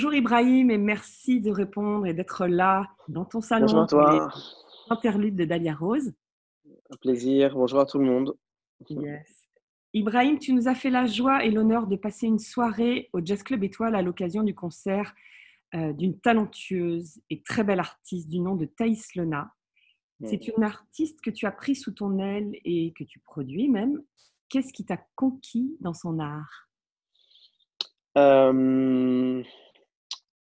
Bonjour Ibrahim et merci de répondre et d'être là dans ton Bonjour salon à pour les toi, interludes de Dahlia Rose. un plaisir. Bonjour à tout le monde. Yes. Ibrahim, tu nous as fait la joie et l'honneur de passer une soirée au Jazz Club Étoile à l'occasion du concert d'une talentueuse et très belle artiste du nom de Thaïs Lena. C'est une artiste que tu as pris sous ton aile et que tu produis même. Qu'est-ce qui t'a conquis dans son art? Euh,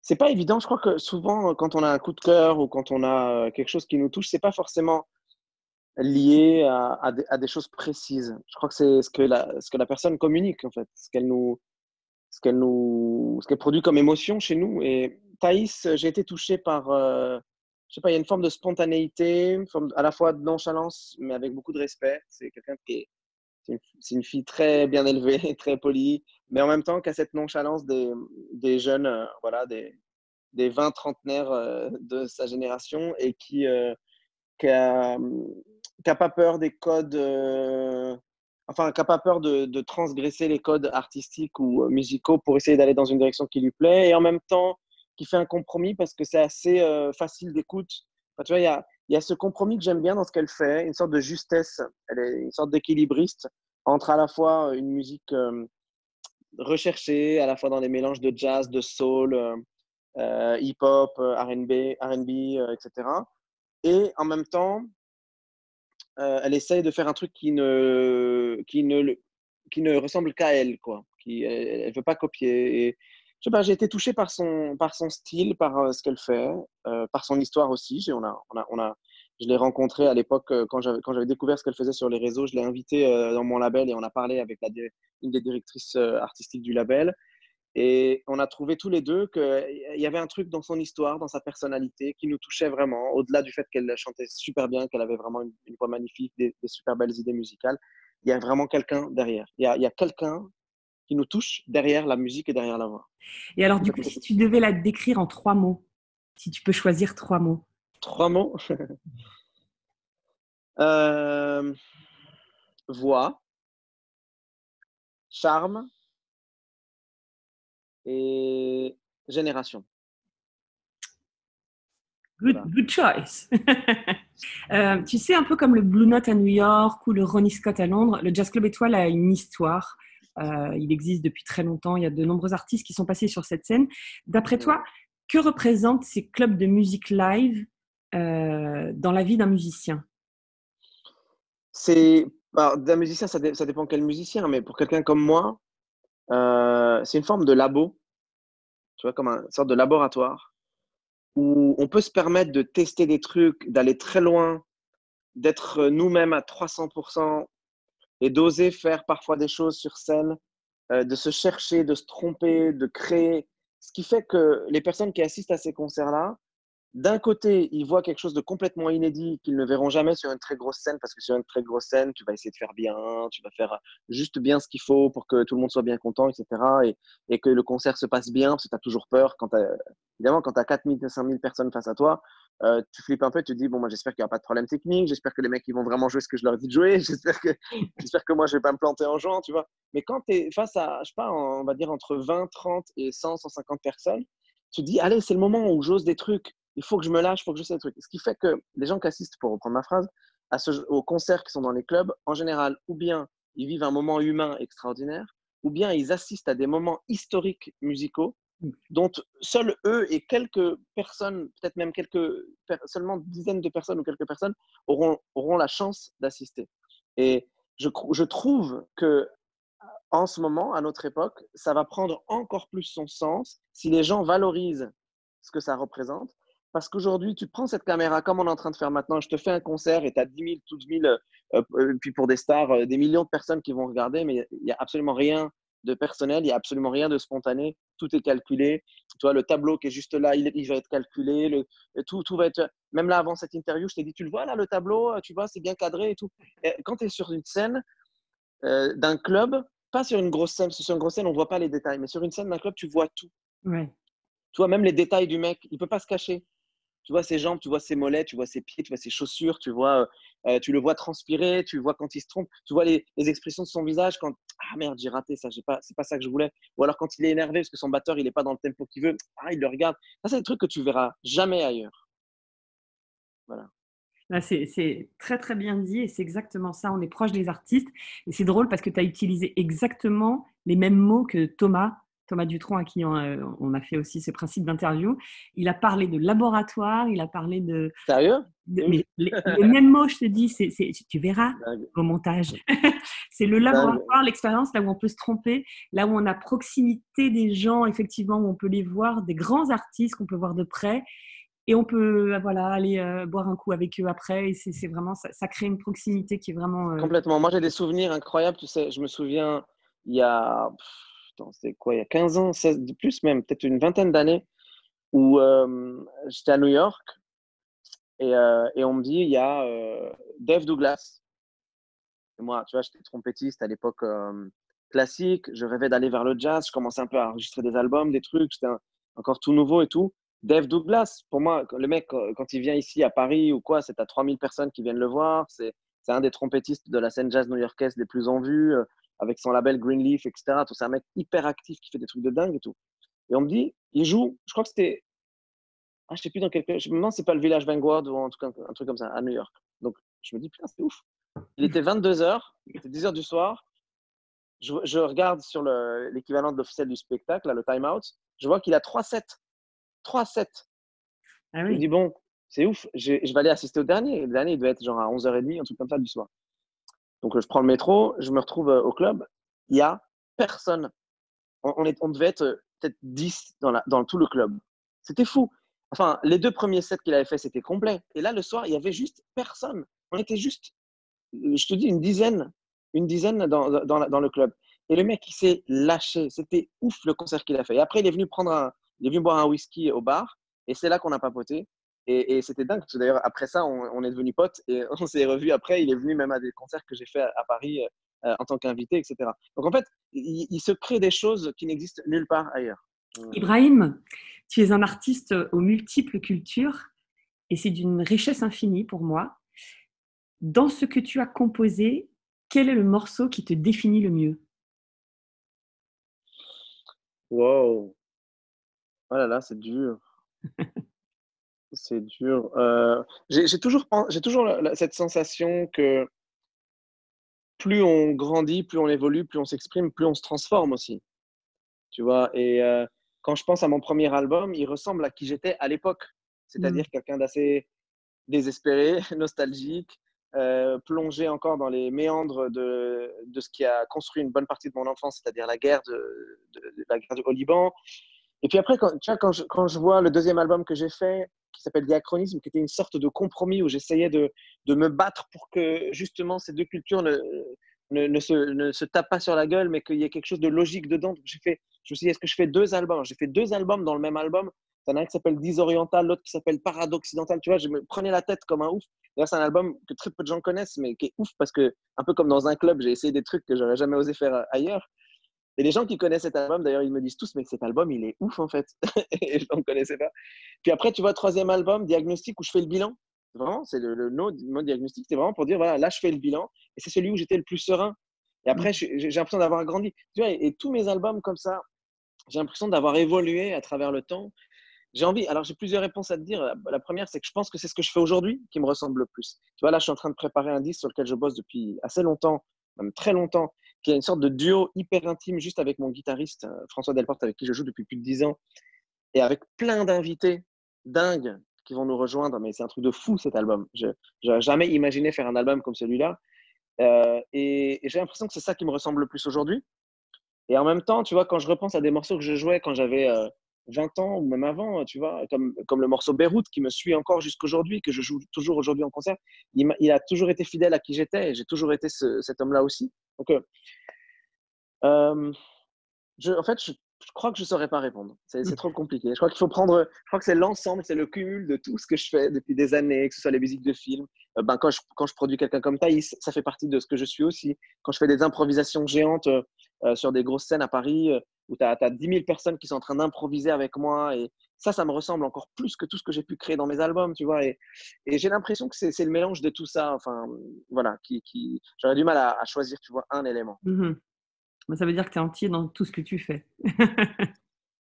c'est pas évident. Je crois que souvent, quand on a un coup de cœur ou quand on a quelque chose qui nous touche, c'est pas forcément lié à des choses précises. Je crois que c'est ce que la personne communique en fait, ce qu'elle produit comme émotion chez nous. Et Thaïs, j'ai été touché par, je sais pas, il y a une forme de spontanéité, une forme à la fois de nonchalance, mais avec beaucoup de respect. C'est quelqu'un qui est c'est une fille très bien élevée, très polie, mais en même temps qui a cette nonchalance des jeunes, voilà, des 20 trentenaires de sa génération et qui a, qui a pas peur des codes, enfin, qui a pas peur de transgresser les codes artistiques ou musicaux pour essayer d'aller dans une direction qui lui plaît et en même temps qui fait un compromis parce que c'est assez facile d'écoute. Enfin, tu vois, il y a ce compromis que j'aime bien dans ce qu'elle fait, une sorte de justesse. Elle est une sorte d'équilibriste entre à la fois une musique recherchée, à la fois dans les mélanges de jazz, de soul, hip-hop, R&B, etc. Et en même temps, elle essaye de faire un truc qui ne ressemble qu'à elle, quoi. Elle veut pas copier. Et, je sais pas, j'ai été touché par son style, par ce qu'elle fait, par son histoire aussi. Je l'ai rencontrée à l'époque quand j'avais découvert ce qu'elle faisait sur les réseaux. Je l'ai invitée dans mon label et on a parlé avec une des directrices artistiques du label. Et on a trouvé tous les deux qu'il y avait un truc dans son histoire, dans sa personnalité, qui nous touchait vraiment, au-delà du fait qu'elle chantait super bien, qu'elle avait vraiment une voix magnifique, des super belles idées musicales. Il y a vraiment quelqu'un derrière. Il y a quelqu'un qui nous touche derrière la musique et derrière la voix. Et alors, du coup, si tu devais la décrire en 3 mots, si tu peux choisir 3 mots. 3 mots. Euh, voix, charme et génération. Good, Voilà. good choice. Tu sais, un peu comme le Blue Note à New York ou le Ronnie Scott à Londres, le Jazz Club Étoile a une histoire. Il existe depuis très longtemps. Il y a de nombreux artistes qui sont passés sur cette scène. D'après toi, que représentent ces clubs de musique live dans la vie d'un musicien? D'un musicien, ça dépend quel musicien, mais pour quelqu'un comme moi, c'est une forme de labo, tu vois, comme une sorte de laboratoire où on peut se permettre de tester des trucs, d'aller très loin, d'être nous-mêmes à 300% et d'oser faire parfois des choses sur scène, de se chercher, de se tromper, de créer. Ce qui fait que les personnes qui assistent à ces concerts-là, d'un côté, ils voient quelque chose de complètement inédit qu'ils ne verront jamais sur une très grosse scène, parce que sur une très grosse scène, tu vas essayer de faire bien, tu vas faire juste bien ce qu'il faut pour que tout le monde soit bien content, etc. Et que le concert se passe bien, parce que tu as toujours peur. Évidemment, quand tu as 4000, 5000 personnes face à toi, tu flippes un peu, tu te dis, bon, moi, j'espère qu'il n'y aura pas de problème technique, j'espère que les mecs, ils vont vraiment jouer ce que je leur ai dit de jouer, j'espère que moi, je ne vais pas me planter en jouant, tu vois. Mais quand tu es face à, je sais pas, on va dire entre 20, 30 et 100, 150 personnes, tu te dis, allez, c'est le moment où j'ose des trucs, il faut que je me lâche, il faut que je sais des trucs. Ce qui fait que les gens qui assistent, pour reprendre ma phrase, aux concerts qui sont dans les clubs, en général, ou bien ils vivent un moment humain extraordinaire, ou bien ils assistent à des moments historiques musicaux dont seuls eux et quelques personnes, peut-être même seulement dizaines de personnes ou quelques personnes auront la chance d'assister. Et je trouve que en ce moment, à notre époque, ça va prendre encore plus son sens si les gens valorisent ce que ça représente. Parce qu'aujourd'hui, tu prends cette caméra comme on est en train de faire maintenant, je te fais un concert et tu as 10 000, 12 000, puis pour des stars, des millions de personnes qui vont regarder, mais il n'y a absolument rien de personnel, il n'y a absolument rien de spontané, tout est calculé. Tu vois, le tableau qui est juste là, il va être calculé, tout va être… Même là, avant cette interview, je t'ai dit, tu le vois là, le tableau, tu vois, c'est bien cadré et tout. Et quand tu es sur une scène, d'un club, pas sur une grosse scène, parce que sur une grosse scène, on ne voit pas les détails, mais sur une scène d'un club, tu vois tout. Ouais. Tu vois, même les détails du mec, il ne peut pas se cacher. tu vois ses jambes, tu vois ses mollets, tu vois ses pieds, tu vois ses chaussures, tu le vois transpirer, tu vois quand il se trompe, tu vois les expressions de son visage quand ah merde, j'ai raté ça, c'est pas ça que je voulais. Ou alors quand il est énervé parce que son batteur il est pas dans le tempo qu'il veut, ah il le regarde. Ça c'est des trucs que tu verras jamais ailleurs. Voilà. Là, c'est très, très bien dit et c'est exactement ça. On est proche des artistes et c'est drôle parce que tu as utilisé exactement les mêmes mots que Thomas Dutronc, à qui on a fait aussi ce principe d'interview. Il a parlé de laboratoire, il a parlé Sérieux? C'est ouf. mais les mêmes mots, je te dis, tu verras Dingue, au montage. C'est le dingue. laboratoire, l'expérience, là où on peut se tromper, là où on a proximité des gens, effectivement, où on peut les voir, des grands artistes qu'on peut voir de près. Et on peut voilà, aller boire un coup avec eux après. Et c'est vraiment, ça crée une proximité qui est vraiment. Complètement. Moi, j'ai des souvenirs incroyables. Tu sais, je me souviens, il y a, attends, c'était quoi, il y a 15 ans, 16, de plus même, peut-être une vingtaine d'années, où j'étais à New York et on me dit, il y a Dave Douglas. Et moi, tu vois, j'étais trompettiste à l'époque classique. Je rêvais d'aller vers le jazz. Je commençais un peu à enregistrer des albums, des trucs. J'étais encore tout nouveau et tout. Dave Douglas, pour moi, le mec, quand il vient ici à Paris ou quoi, c'est à 3000 personnes qui viennent le voir. C'est un des trompettistes de la scène jazz new-yorkaise les plus en vue, avec son label Greenleaf, etc. C'est un mec hyper actif qui fait des trucs de dingue et tout. Et on me dit, il joue, je crois que c'était, ah, je sais plus dans quel, je me demande si c'est pas le Village Vanguard ou en tout cas un truc comme ça, à New York. Donc, je me dis, putain, c'est ouf. Il était 22h, il était 10h du soir. Je regarde sur l'équivalent de l'officiel du spectacle, là, le time out. Je vois qu'il a 3-7. 3-7. Ah Je me oui. dis, bon, c'est ouf, je vais aller assister au dernier. Le dernier, il devait être genre à 11h30, un truc comme ça du soir. Donc, je prends le métro, je me retrouve au club. Il n'y a personne. On devait être peut-être 10 dans tout le club. C'était fou. Enfin, les 2 premiers sets qu'il avait fait, c'était complet. Et là, le soir, il y avait juste personne. On était juste, je te dis, une dizaine dans le club. Et le mec, il s'est lâché. C'était ouf le concert qu'il a fait. Et après, il est venu boire un whisky au bar. Et c'est là qu'on a papoté. Et c'était dingue. Parce que d'ailleurs, après ça, on est devenus potes. Et on s'est revus après. Il est venu même à des concerts que j'ai fait à Paris en tant qu'invité, etc. Donc en fait, il se crée des choses qui n'existent nulle part ailleurs. Ibrahim, tu es un artiste aux multiples cultures et c'est d'une richesse infinie pour moi. Dans ce que tu as composé, quel est le morceau qui te définit le mieux? Wow. Oh là là, c'est dur. C'est dur. J'ai toujours cette sensation que plus on grandit, plus on évolue, plus on s'exprime, plus on se transforme aussi. Tu vois? Et quand je pense à mon premier album, il ressemble à qui j'étais à l'époque. Mmh. C'est-à-dire quelqu'un d'assez désespéré, nostalgique, plongé encore dans les méandres de ce qui a construit une bonne partie de mon enfance, c'est-à-dire la guerre au Liban. Et puis après, tu vois, quand je vois le deuxième album que j'ai fait, qui s'appelle Diachronisme, qui était une sorte de compromis où j'essayais de me battre pour que justement ces deux cultures ne se tapent pas sur la gueule, mais qu'il y ait quelque chose de logique dedans. Donc je me suis dit, est-ce que je fais 2 albums? J'ai fait 2 albums dans le même album. Il y en a un qui s'appelle Disoriental, l'autre qui s'appelle Paradoxidental. Tu vois, je me prenais la tête comme un ouf. D'ailleurs, c'est un album que très peu de gens connaissent, mais qui est ouf parce que, un peu comme dans un club, j'ai essayé des trucs que j'aurais jamais osé faire ailleurs. Et les gens qui connaissent cet album, d'ailleurs, ils me disent tous, mais cet album, il est ouf en fait. Et je ne connaissais pas. Puis après, tu vois, troisième album, Diagnostic, où je fais le bilan. Vraiment, c'est le mot diagnostic, c'est vraiment pour dire, voilà, là, je fais le bilan. Et c'est celui où j'étais le plus serein. Et après, Mmh. j'ai l'impression d'avoir grandi. Tu vois, et tous mes albums comme ça, j'ai l'impression d'avoir évolué à travers le temps. J'ai envie, alors j'ai plusieurs réponses à te dire. La première, c'est que je pense que c'est ce que je fais aujourd'hui qui me ressemble le plus. Tu vois, là, je suis en train de préparer un disque sur lequel je bosse depuis assez longtemps, même très longtemps, qui est une sorte de duo hyper intime juste avec mon guitariste François Delporte, avec qui je joue depuis plus de 10 ans, et avec plein d'invités dingues qui vont nous rejoindre. Mais c'est un truc de fou cet album. Je n'aurais jamais imaginé faire un album comme celui-là. Et j'ai l'impression que c'est ça qui me ressemble le plus aujourd'hui. Et en même temps, tu vois, quand je repense à des morceaux que je jouais quand j'avais 20 ans ou même avant, tu vois, comme le morceau Beyrouth qui me suit encore jusqu'aujourd'hui, que je joue toujours aujourd'hui en concert, il a toujours été fidèle à qui j'étais et j'ai toujours été cet homme-là aussi. Donc, euh, en fait, je crois que je ne saurais pas répondre. C'est trop compliqué. Je crois je crois que c'est l'ensemble, c'est le cumul de tout ce que je fais depuis des années, que ce soit les musiques de films. Quand je produis quelqu'un comme Thaïs, ça fait partie de ce que je suis aussi. Quand je fais des improvisations géantes sur des grosses scènes à Paris, où tu as 10 000 personnes qui sont en train d'improviser avec moi ça me ressemble encore plus que tout ce que j'ai pu créer dans mes albums, tu vois. Et j'ai l'impression que c'est le mélange de tout ça, enfin, voilà, j'aurais du mal à choisir, tu vois, un élément. Ça veut dire que tu es entier dans tout ce que tu fais.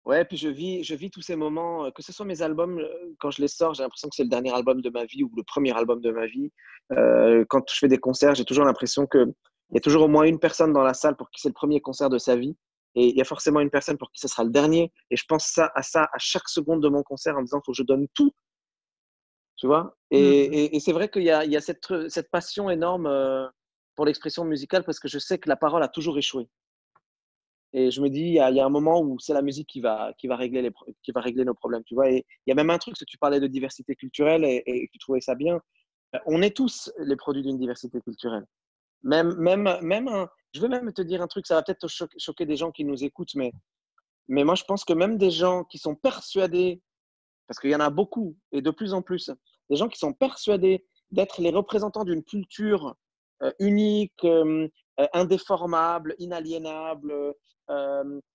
Ouais, puis je vis tous ces moments, que ce soit mes albums, quand je les sors, j'ai l'impression que c'est le dernier album de ma vie ou le premier album de ma vie. Quand je fais des concerts, j'ai toujours l'impression qu'il y a toujours au moins une personne dans la salle pour qui c'est le premier concert de sa vie. Et il y a forcément une personne pour qui ce sera le dernier. Et je pense ça à chaque seconde de mon concert en me disant, il faut que je donne tout, tu vois. Et c'est vrai qu'il y a cette passion énorme pour l'expression musicale parce que je sais que la parole a toujours échoué. Et je me dis, il y a un moment où c'est la musique qui va régler nos problèmes, tu vois. Et il y a même un truc, que tu parlais de diversité culturelle et tu trouvais ça bien. On est tous les produits d'une diversité culturelle. Je vais même te dire un truc, ça va peut-être choquer des gens qui nous écoutent, mais moi, je pense que même des gens qui sont persuadés, parce qu'il y en a beaucoup et de plus en plus, des gens qui sont persuadés d'être les représentants d'une culture unique, indéformable, inaliénable,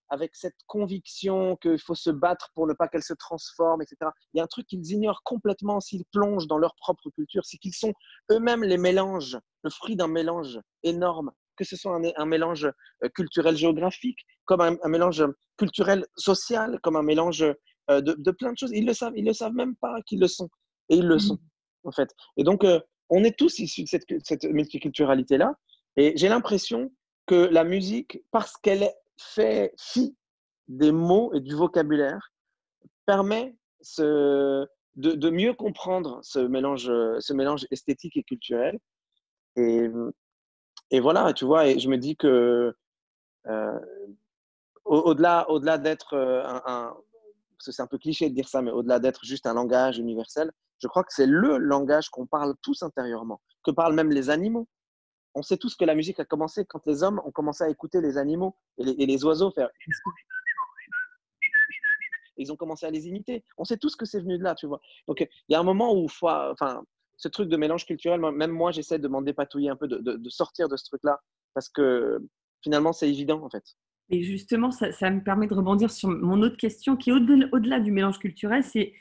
avec cette conviction qu'il faut se battre pour ne pas qu'elle se transforme, etc. Il y a un truc qu'ils ignorent complètement s'ils plongent dans leur propre culture, c'est qu'ils sont eux-mêmes les mélanges, le fruit d'un mélange énorme, que ce soit un mélange culturel géographique, comme un mélange culturel social, comme un mélange de plein de choses. Ils le savent même pas qu'ils le sont. Et ils le sont, en fait. Et donc, on est tous issus de cette multiculturalité-là. Et j'ai l'impression que la musique, parce qu'elle fait fi des mots et du vocabulaire, permet de mieux comprendre ce mélange esthétique et culturel. Et, et voilà, tu vois, et je me dis que euh, au-delà d'être parce que c'est un peu cliché de dire ça, mais au-delà d'être juste un langage universel, je crois que c'est le langage qu'on parle tous intérieurement, que parlent même les animaux. On sait tous que la musique a commencé quand les hommes ont commencé à écouter les animaux et les oiseaux faire. Ils ont commencé à les imiter. On sait tous que c'est venu de là, tu vois. Donc, il y a un moment où, enfin, ce truc de mélange culturel, même moi, j'essaie de m'en dépatouiller un peu, de sortir de ce truc-là, parce que finalement, c'est évident, en fait. Et justement, ça me permet de rebondir sur mon autre question qui est au-delà du mélange culturel. C'est,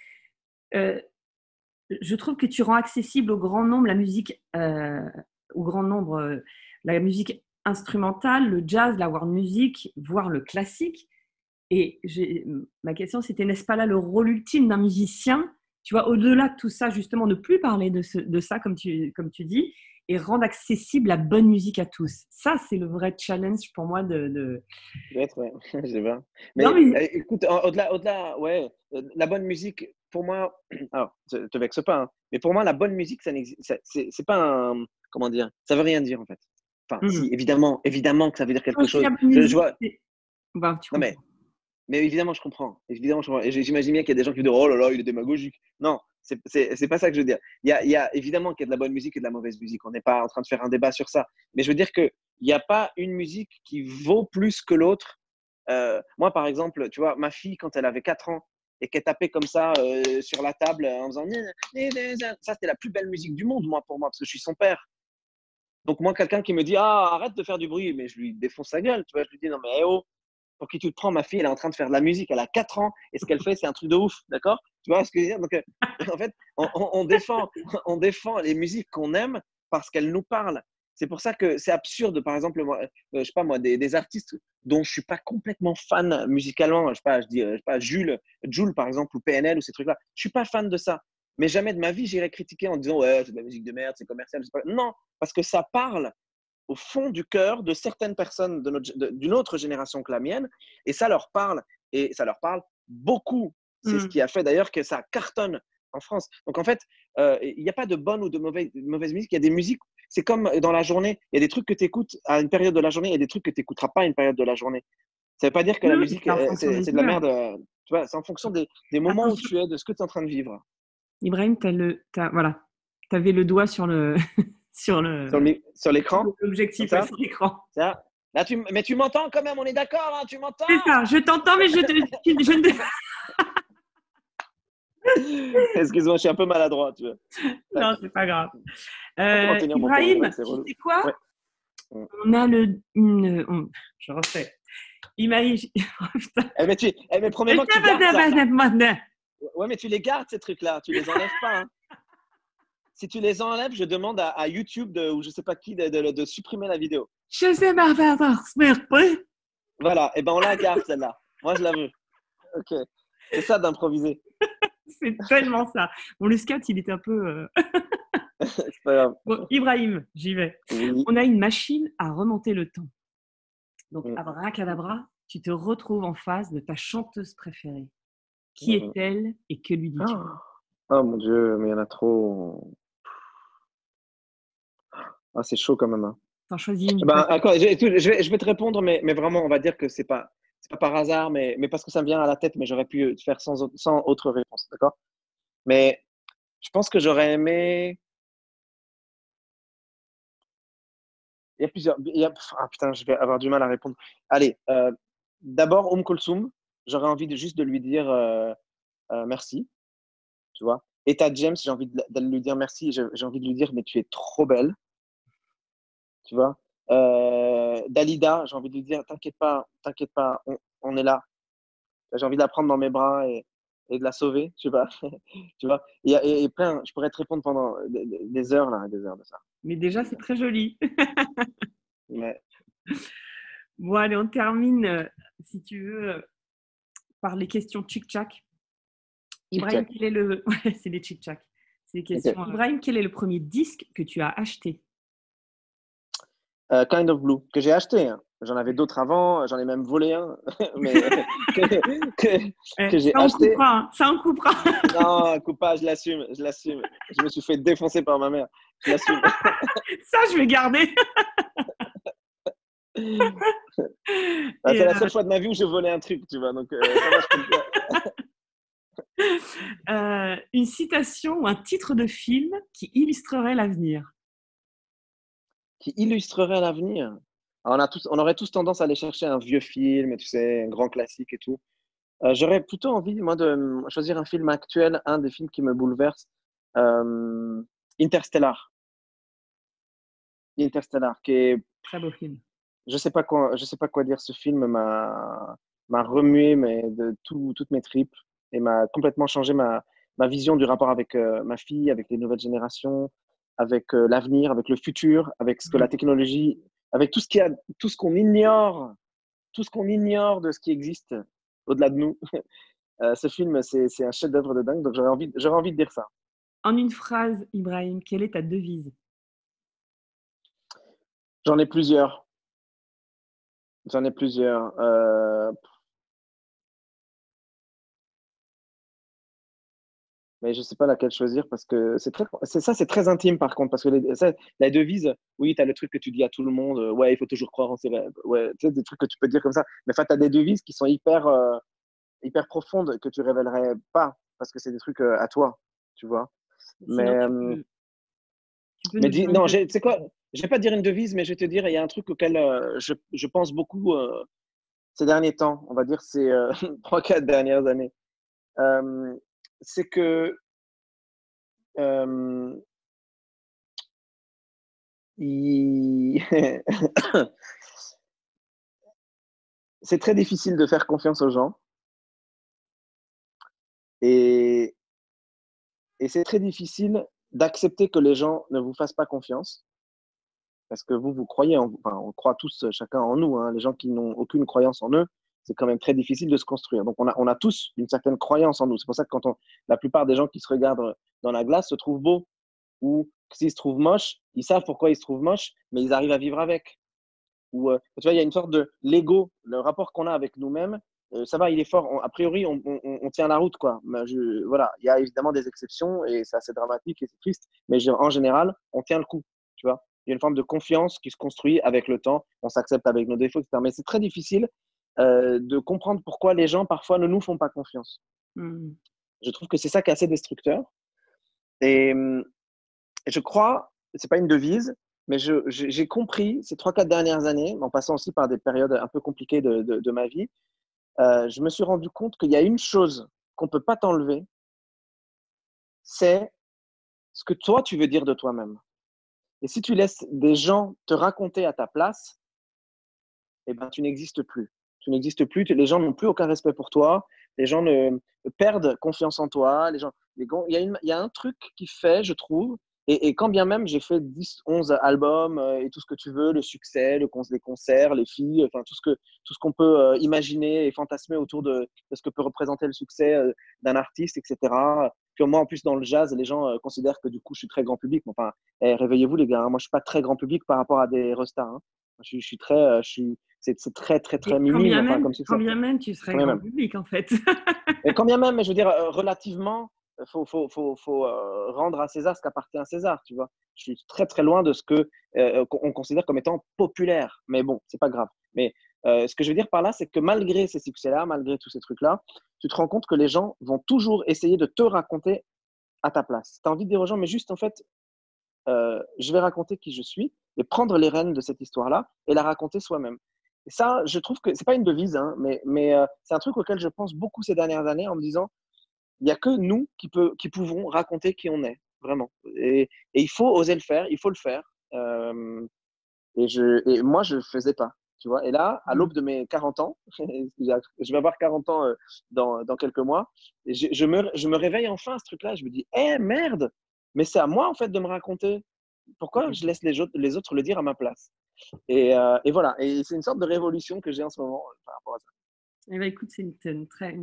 je trouve que tu rends accessible au grand nombre la musique instrumentale, le jazz, la world music, voire le classique. Et ma question, c'était, n'est-ce pas là le rôle ultime d'un musicien? Tu vois, au-delà de tout ça, justement, ne plus parler de ça, comme tu dis, et rendre accessible la bonne musique à tous. Ça, c'est le vrai challenge pour moi Peut-être, ouais, je sais pas. Non, Mais mais écoute, au-delà, ouais, la bonne musique, pour moi, alors, te vexe pas, hein, mais pour moi, la bonne musique, c'est pas un, comment dire, ça veut rien dire, en fait. Enfin, si, évidemment que ça veut dire quand quelque je dis chose. la bonne Je musique, vois, ben, tu non, comprends. mais évidemment, je comprends. Évidemment, je comprends. Et j'imagine bien qu'il y a des gens qui vont dire, oh là là, il est démagogique. Non, c'est pas ça que je veux dire. Il y a évidemment qu'il y a de la bonne musique et de la mauvaise musique. On n'est pas en train de faire un débat sur ça. Mais je veux dire qu'il n'y a pas une musique qui vaut plus que l'autre. Moi, par exemple, tu vois, ma fille, quand elle avait 4 ans et qu'elle tapait comme ça sur la table en faisant ça, c'était la plus belle musique du monde, moi, pour moi, parce que je suis son père. Donc, moi, quelqu'un qui me dit, ah, arrête de faire du bruit, mais je lui défonce sa gueule, tu vois, je lui dis, non, mais oh, pour qui tu te prends, ma fille, elle est en train de faire de la musique, elle a 4 ans, et ce qu'elle fait, c'est un truc de ouf, d'accord? Tu vois ce que je veux dire? Donc, en fait, on défend les musiques qu'on aime parce qu'elles nous parlent. C'est pour ça que c'est absurde, par exemple, moi, je sais pas moi, des artistes dont je suis pas complètement fan musicalement, je sais pas, je sais pas, Jul, par exemple, ou PNL, ou ces trucs-là. Je suis pas fan de ça. Mais jamais de ma vie, j'irai critiquer en disant, ouais, c'est de la musique de merde, c'est commercial. Non, parce que ça parle au fond du cœur de certaines personnes d'une autre génération que la mienne, et ça leur parle, et ça leur parle beaucoup. C'est ce qui a fait d'ailleurs que ça cartonne en France. Donc en fait, il n'y a pas de bonne ou de mauvaise musique, il y a des musiques, c'est comme dans la journée, il y a des trucs que tu écoutes à une période de la journée et des trucs que tu n'écouteras pas à une période de la journée. Ça ne veut pas dire que la Oui, musique, c'est en fonction des c'est de la humeurs. merde, tu vois, c'est en fonction des moments où Attention, tu es, de ce que tu es en train de vivre. Ibrahim, voilà, tu avais le doigt sur le, sur Sur l'écran, comme l'objectif, ouais, ça, sur l'écran. ça. Là, mais tu m'entends quand même, on est d'accord, hein, tu m'entends? C'est ça, je t'entends, mais je ne Excuse-moi, je suis un peu maladroit, tu vois. Tac. Non, c'est pas grave. Je sais pas comment tenir mon ton, c'est vrai Ibrahim, que c'est tu relou. sais quoi? Ouais. Mm. On a je refais. Imagine. Oh, putain. Mais promets-moi que tu gardes ça. Ouais, mais tu les gardes, ces trucs-là. Tu les enlèves pas. Hein. Si tu les enlèves, je demande à YouTube ou je sais pas qui de supprimer la vidéo. Je sais ma faire. Voilà. Et ben, on la garde, celle-là. Moi, je la veux. OK. C'est ça d'improviser. C'est tellement ça. Bon, le scat, il est un peu. C'est pas grave. Bon, Ibrahim, j'y vais. Oui. On a une machine à remonter le temps. Donc, Mm, abracadabra, tu te retrouves en face de ta chanteuse préférée. mm, Qui mm. est-elle et que lui dis-tu? Oh, oh mon Dieu, mais il y en a trop. Ah, c'est chaud quand même. Hein. T'en choisis une. Ben, d'accord, je vais te répondre, mais vraiment, on va dire que c'est pas par hasard, mais parce que ça me vient à la tête, mais j'aurais pu faire sans autre réponse, d'accord? Mais je pense que j'aurais aimé. Il y a plusieurs. Ah putain, je vais avoir du mal à répondre. Allez, d'abord, Kulthum, j'aurais envie juste de lui dire merci, tu vois. Etta James, j'ai envie de lui dire merci, j'ai envie de lui dire, mais tu es trop belle, tu vois. Dalida, j'ai envie de lui dire, t'inquiète pas, on est là. J'ai envie de la prendre dans mes bras et de la sauver, tu vois. Tu vois. Et plein, je pourrais te répondre pendant des heures, là, des heures de ça. Mais déjà, Des c'est heures. très joli. Mais, Bon, allez, on termine, si tu veux, par les questions tchic-tchac. Ibrahim, tic-tac. quel est le. Ouais, c'est les tchic-tchac. C'est les Ok. questions. Ibrahim, quel est le premier disque que tu as acheté? Kind of Blue, que j'ai acheté. Hein. J'en avais d'autres avant, j'en ai même volé un, mais que j'ai Ça, on acheté. coupera. Hein. Ça, on coupera. Non, coupage, je l'assume, je l'assume. Je me suis fait défoncer par ma mère, je l'assume. Ça, je vais garder. Ah, Et, c'est la seule fois de ma vie où j'ai volé un truc, tu vois, donc ça va, je peux le dire. une citation ou un titre de film qui illustrerait l'avenir. Qui illustrerait l'avenir. Alors, on aurait tous tendance à aller chercher un vieux film, tu sais, un grand classique et tout. J'aurais plutôt envie, moi, de choisir un film actuel, un des films qui me bouleverse, euh, Interstellar. Interstellar, qui est, Très beau film. je sais pas quoi dire. Ce film m'a remué toutes mes tripes et m'a complètement changé ma vision du rapport avec ma fille, avec les nouvelles générations, avec l'avenir, avec le futur, avec ce que la Mm. technologie, avec tout ce qu'il y a, tout ce qu'on ignore, tout ce qu'on ignore de ce qui existe au-delà de nous. Ce film, c'est un chef-d'œuvre de dingue, donc j'aurais envie de dire ça. En une phrase, Ibrahim, quelle est ta devise? J'en ai plusieurs. J'en ai plusieurs. Mais je sais pas laquelle choisir parce que c'est très intime par contre. Parce que la devise, oui, tu as le truc que tu dis à tout le monde, ouais, il faut toujours croire en ses rêves. Ouais, tu sais, des trucs que tu peux dire comme ça. Mais enfin, tu as des devises qui sont hyper profondes que tu révélerais pas parce que c'est des trucs à toi, tu vois. Mais, Sinon, tu peux mais nous dire une non, devise. tu sais quoi, je vais pas te dire une devise, mais je vais te dire, il y a un truc auquel je pense beaucoup ces derniers temps, on va dire ces 3-4 dernières années. Euh, c'est que euh, il- c'est très difficile de faire confiance aux gens et, et c'est très difficile d'accepter que les gens ne vous fassent pas confiance parce que vous croyez enfin, on croit tous chacun en nous. Hein, les gens qui n'ont aucune croyance en eux, c'est quand même très difficile de se construire. Donc on a tous une certaine croyance en nous. C'est pour ça que la plupart des gens qui se regardent dans la glace se trouvent beaux ou s'ils se trouvent moches, ils savent pourquoi ils se trouvent moches, mais ils arrivent à vivre avec. Où, tu vois, il y a une sorte de l'ego, le rapport qu'on a avec nous-mêmes. Ça va, il est fort. A priori, on tient la route, quoi. Mais voilà, il y a évidemment des exceptions et c'est assez dramatique et c'est triste. Mais en général, on tient le coup, tu vois. Il y a une forme de confiance qui se construit avec le temps. On s'accepte avec nos défauts, etc. Mais c'est très difficile de comprendre pourquoi les gens parfois ne nous font pas confiance. Mm. Je trouve que c'est ça qui est assez destructeur. Et je crois, c'est pas une devise, mais j'ai compris ces 3-4 dernières années, en passant aussi par des périodes un peu compliquées de ma vie, je me suis rendu compte qu'il y a une chose qu'on peut pas t'enlever, c'est ce que toi, tu veux dire de toi-même. Et si tu laisses des gens te raconter à ta place, eh ben, tu n'existes plus. Tu n'existes plus, les gens n'ont plus aucun respect pour toi, Les gens perdent confiance en toi. Il y a un truc qui fait, je trouve, et quand bien même j'ai fait 10, 11 albums et tout ce que tu veux, le succès, les concerts, les filles, enfin tout ce qu'on peut imaginer et fantasmer autour de ce que peut représenter le succès d'un artiste, etc. Puis moi, en plus, dans le jazz, les gens considèrent que du coup, je suis très grand public. Mais enfin, réveillez-vous les gars, hein. Moi, je suis pas très grand public par rapport à des restas, hein. Je suis très, c'est très, très, très Et quand minime, bien enfin, même, comme quand succès. bien même, tu serais Quand bien grand même. public, en fait. Et quand bien même, mais je veux dire, relativement, faut rendre à César ce qu'appartient à César, tu vois. Je suis très, très loin de ce que on considère comme étant populaire. Mais bon, c'est pas grave. Mais ce que je veux dire par là, c'est que malgré ces succès-là, malgré tous ces trucs-là, tu te rends compte que les gens vont toujours essayer de te raconter à ta place. Tu as envie de dire aux gens, mais juste en fait, je vais raconter qui je suis et prendre les rênes de cette histoire-là et la raconter soi-même. Et ça, je trouve que c'est pas une devise, hein, mais c'est un truc auquel je pense beaucoup ces dernières années en me disant, il n'y a que nous qui pouvons raconter qui on est, vraiment. Et il faut oser le faire, il faut le faire. Et moi, je ne le faisais pas, tu vois. Et là, à Mm. l'aube de mes 40 ans, je vais avoir 40 ans dans quelques mois, et je me réveille enfin à ce truc-là. Je me dis, eh merde, mais c'est à moi, en fait, de me raconter. Pourquoi je laisse les autres le dire à ma place? Et voilà. Et c'est une sorte de révolution que j'ai en ce moment par rapport à ça. Eh ben, écoute, c'est une très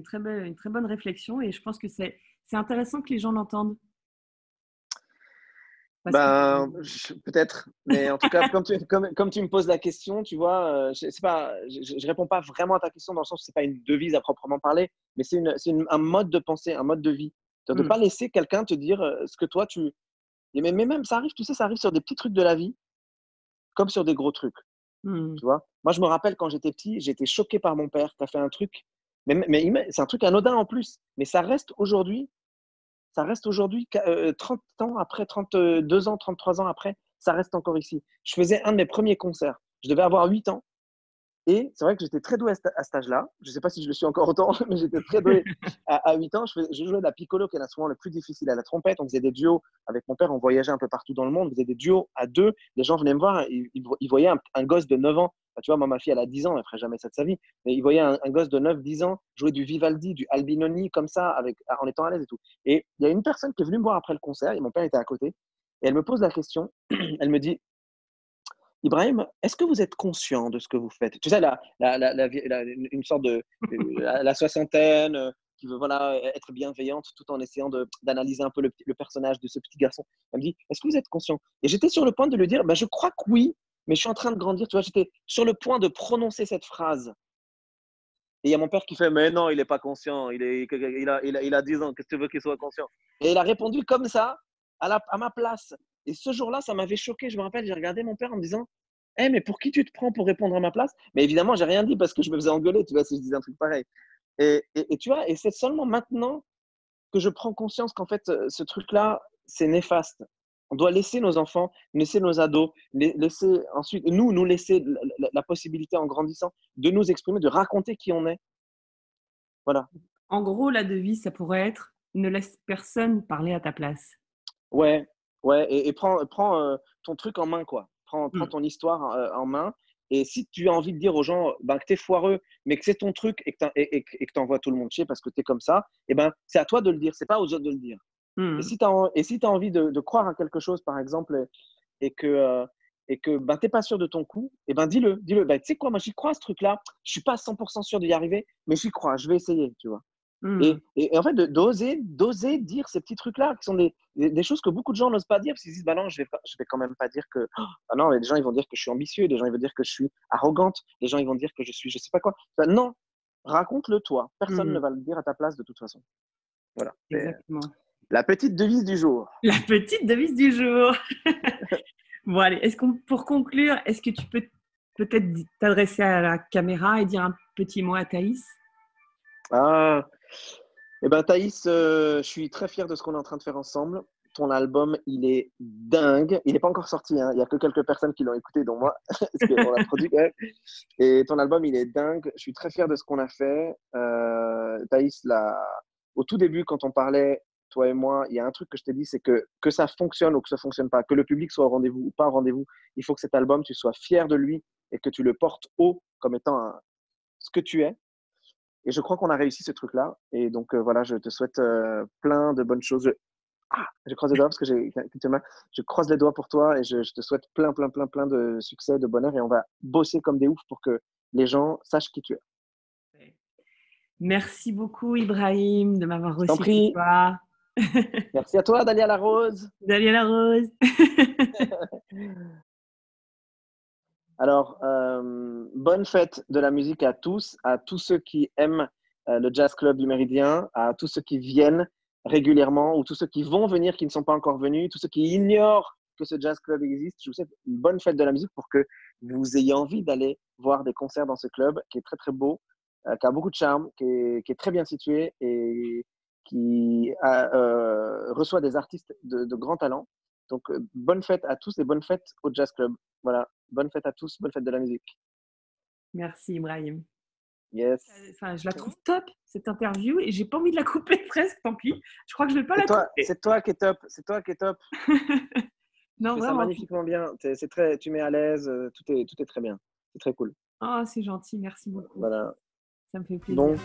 bonne réflexion et je pense que c'est intéressant que les gens l'entendent. Parce que, Ben, peut-être, mais en tout cas, comme tu me poses la question, tu vois, c'est pas, je réponds pas vraiment à ta question dans le sens où c'est pas une devise à proprement parler, mais un mode de pensée, un mode de vie. De ne mm, pas laisser quelqu'un te dire ce que toi tu. Mais même, ça arrive, tu sais, ça arrive sur des petits trucs de la vie, comme sur des gros trucs, mm, tu vois. Moi, je me rappelle quand j'étais petit, j'étais choqué par mon père qui a fait un truc, mais c'est un truc anodin en plus, mais ça reste aujourd'hui, 30 ans après, 32 ans, 33 ans après, ça reste encore ici. Je faisais un de mes premiers concerts. Je devais avoir 8 ans. Et c'est vrai que j'étais très doué à cet âge-là. Je ne sais pas si je le suis encore autant, mais j'étais très doué à 8 ans. Je jouais de la piccolo, qui est l'instrument le plus difficile, à la trompette. On faisait des duos avec mon père. On voyageait un peu partout dans le monde. On faisait des duos à deux. Les gens venaient me voir. Ils voyaient un gosse de 9 ans. Enfin, tu vois, moi, ma fille, elle a 10 ans. Elle ne ferait jamais ça de sa vie. Mais ils voyaient un gosse de 9, 10 ans jouer du Vivaldi, du Albinoni, comme ça, en étant à l'aise et tout. Et il y a une personne qui est venue me voir après le concert. Et mon père était à côté. Et elle me pose la question. Elle me dit, Ibrahim, est-ce que vous êtes conscient de ce que vous faites? Tu sais, une sorte de la soixantaine qui veut voilà, être bienveillante tout en essayant d'analyser un peu le personnage de ce petit garçon. Elle me dit, est-ce que vous êtes conscient? Et j'étais sur le point de lui dire, bah, je crois que oui, mais je suis en train de grandir. Tu vois, j'étais sur le point de prononcer cette phrase. Et il y a mon père qui fait, mais non, il n'est pas conscient. Il a 10 ans. Qu'est-ce que tu veux qu'il soit conscient? Et il a répondu comme ça, à ma place. Et ce jour-là, ça m'avait choqué. Je me rappelle, j'ai regardé mon père en me disant, eh, mais pour qui tu te prends pour répondre à ma place? Mais évidemment, j'ai rien dit parce que je me faisais engueuler, tu vois, si je disais un truc pareil. Et tu vois, et c'est seulement maintenant que je prends conscience qu'en fait, ce truc-là, c'est néfaste. On doit laisser nos enfants, laisser nos ados, laisser ensuite, nous laisser la possibilité en grandissant de nous exprimer, de raconter qui on est. Voilà. en gros, la devise, ça pourrait être ne laisse personne parler à ta place. Ouais, ouais, et prends ton truc en main, quoi. Prends Mm. ton histoire en main. Et si tu as envie de dire aux gens ben, que tu es foireux, mais que c'est ton truc et que tu envoies tout le monde chier parce que tu es comme ça, eh ben, c'est à toi de le dire, c'est pas aux autres de le dire. Mm. Et si tu as envie de croire à quelque chose, par exemple, et que ben, tu n'es pas sûr de ton coup, eh ben, dis-le. Dis-le. Ben, tu sais quoi, moi, j'y crois à ce truc-là. Je ne suis pas 100% sûr d'y arriver, mais j'y crois, je vais essayer, tu vois. Mm. Et en fait, d'oser dire ces petits trucs-là, qui sont des choses que beaucoup de gens n'osent pas dire, parce qu'ils se disent, bah non, je vais quand même pas dire que, oh, ah non, mais les gens, ils vont dire que je suis ambitieux, les gens, ils vont dire que je suis arrogante, les gens, ils vont dire que je suis, je sais pas quoi. Enfin, non, raconte-le toi. Personne ne Mm. va le dire à ta place de toute façon. Voilà. C'est Exactement. la petite devise du jour. La petite devise du jour. Bon, allez, pour conclure, est-ce que tu peux peut-être t'adresser à la caméra et dire un petit mot à Thaïs? Ah, eh ben, Thaïs, je suis très fier de ce qu'on est en train de faire ensemble. Ton album, il est dingue. Il n'est pas encore sorti, hein. Il n'y a que quelques personnes qui l'ont écouté, dont moi, parce qu'on l'a produit quand même. Et ton album, il est dingue. Je suis très fier de ce qu'on a fait. Thaïs, au tout début, quand on parlait, toi et moi, il y a un truc que je t'ai dit, c'est que ça fonctionne ou que ça ne fonctionne pas, que le public soit au rendez-vous ou pas au rendez-vous, il faut que cet album, tu sois fier de lui et que tu le portes haut comme étant ce que tu es. Et je crois qu'on a réussi ce truc-là. Et donc, voilà, je te souhaite plein de bonnes choses. Je croise les doigts parce que je croise les doigts pour toi et je te souhaite plein, plein, plein, plein de succès, de bonheur. Et on va bosser comme des oufs pour que les gens sachent qui tu es. Merci beaucoup, Ibrahim, de m'avoir Je t'en reçu chez prie. toi. Merci à toi, Daniela Rose. Daniela Rose. Alors, bonne fête de la musique à tous ceux qui aiment le Jazz Club du Méridien, à tous ceux qui viennent régulièrement ou tous ceux qui vont venir, qui ne sont pas encore venus, tous ceux qui ignorent que ce Jazz Club existe. Je vous souhaite une bonne fête de la musique pour que vous ayez envie d'aller voir des concerts dans ce club qui est très très beau, qui a beaucoup de charme, qui est très bien situé et qui reçoit des artistes de grand talent. Donc, bonne fête à tous et bonne fête au Jazz Club. Voilà, bonne fête à tous, bonne fête de la musique. Merci, Ibrahim. Yes. Enfin, je la trouve top, cette interview, et j'ai pas envie de la couper presque, tant pis. Je crois que je vais pas la couper. C'est toi qui es top, c'est toi qui es top. Tu Non, fais ça vraiment. magnifiquement bien. Tu mets à l'aise, tout est très bien. C'est très cool. Oh, c'est gentil, merci beaucoup. Voilà. Ça me fait plaisir. Donc,